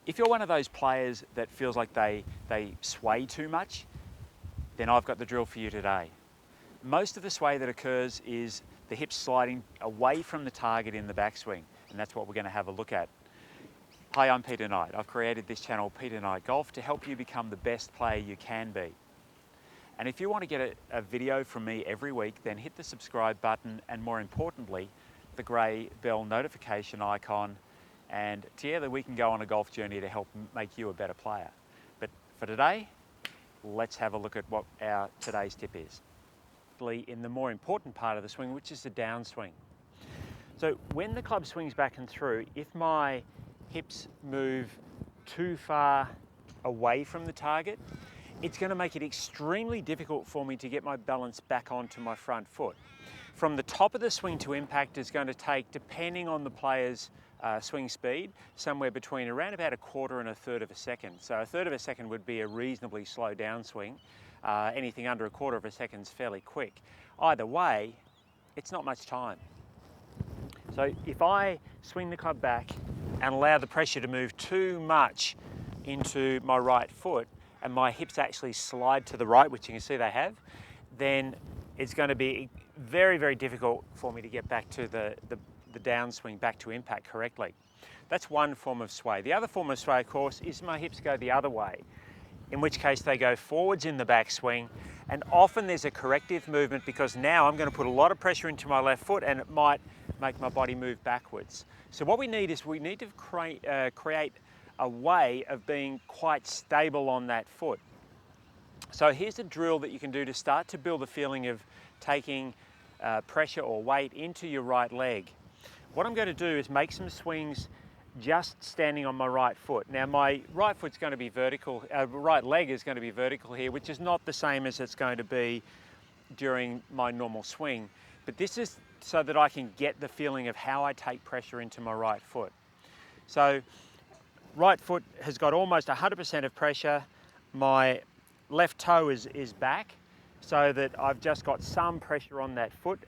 If you're one of those players that feels like they sway too much, then I've got the drill for you today. Most of the sway that occurs is the hips sliding away from the target in the backswing, and that's what we're going to have a look at. Hi, I'm Peter Knight. I've created this channel, Peter Knight Golf, to help you become the best player you can be. And if you want to get a video from me every week, then hit the subscribe button and, more importantly, the grey bell notification icon, and together we can go on a golf journey to help make you a better player. But for today, let's have a look at what our today's tip is. In the more important part of the swing, which is the downswing. So when the club swings back and through, if my hips move too far away from the target, it's going to make it extremely difficult for me to get my balance back onto my front foot. From the top of the swing to impact is going to take, depending on the player's swing speed, somewhere between around about 1/4 and 1/3 of a second. So 1/3 of a second would be a reasonably slow downswing. Anything under 1/4 of a second is fairly quick. Either way, it's not much time. So if I swing the club back and allow the pressure to move too much into my right foot, and my hips actually slide to the right, which you can see they have, then it's going to be very, very difficult for me to get back to the downswing, back to impact correctly. That's one form of sway. The other form of sway, of course, is my hips go the other way, in which case they go forwards in the backswing, and often there's a corrective movement because now I'm going to put a lot of pressure into my left foot and it might make my body move backwards. So what we need to create a way of being quite stable on that foot. So here's a drill that you can do to start to build a feeling of taking pressure or weight into your right leg. What I'm going to do is make some swings just standing on my right foot. Now my right foot's going to be vertical, right leg is going to be vertical here, which is not the same as it's going to be during my normal swing. But this is so that I can get the feeling of how I take pressure into my right foot. So right foot has got almost 100% of pressure. My left toe is back, so that I've just got some pressure on that foot.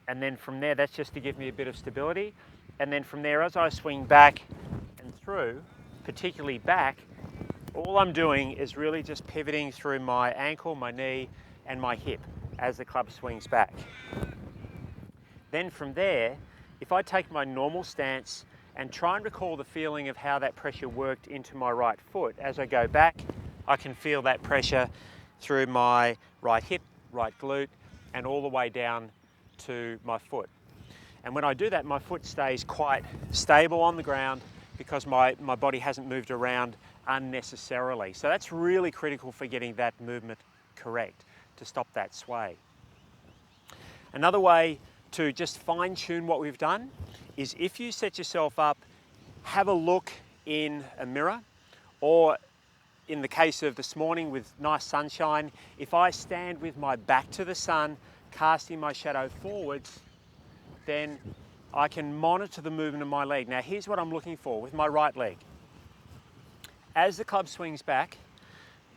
And then from there, that's just to give me a bit of stability. And then from there, as I swing back and through, particularly back, all I'm doing is really just pivoting through my ankle, my knee, and my hip as the club swings back. Then from there, if I take my normal stance and try and recall the feeling of how that pressure worked into my right foot, as I go back, I can feel that pressure through my right hip, right glute, and all the way down to my foot. And when I do that, my foot stays quite stable on the ground because my body hasn't moved around unnecessarily. So that's really critical for getting that movement correct, to stop that sway. Another way to just fine tune what we've done is, if you set yourself up, have a look in a mirror, or in the case of this morning with nice sunshine, if I stand with my back to the sun, casting my shadow forwards, then I can monitor the movement of my leg. Now here's what I'm looking for with my right leg. As the club swings back,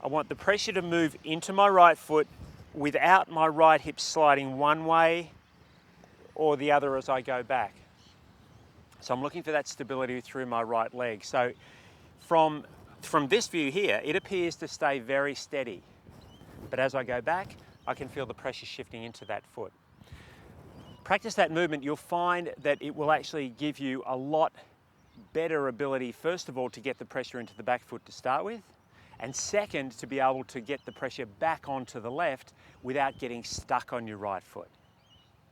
I want the pressure to move into my right foot without my right hip sliding one way or the other as I go back. So I'm looking for that stability through my right leg. So from this view here, it appears to stay very steady. But as I go back, I can feel the pressure shifting into that foot. Practice that movement, you'll find that it will actually give you a lot better ability, first of all, to get the pressure into the back foot to start with, and second, to be able to get the pressure back onto the left without getting stuck on your right foot.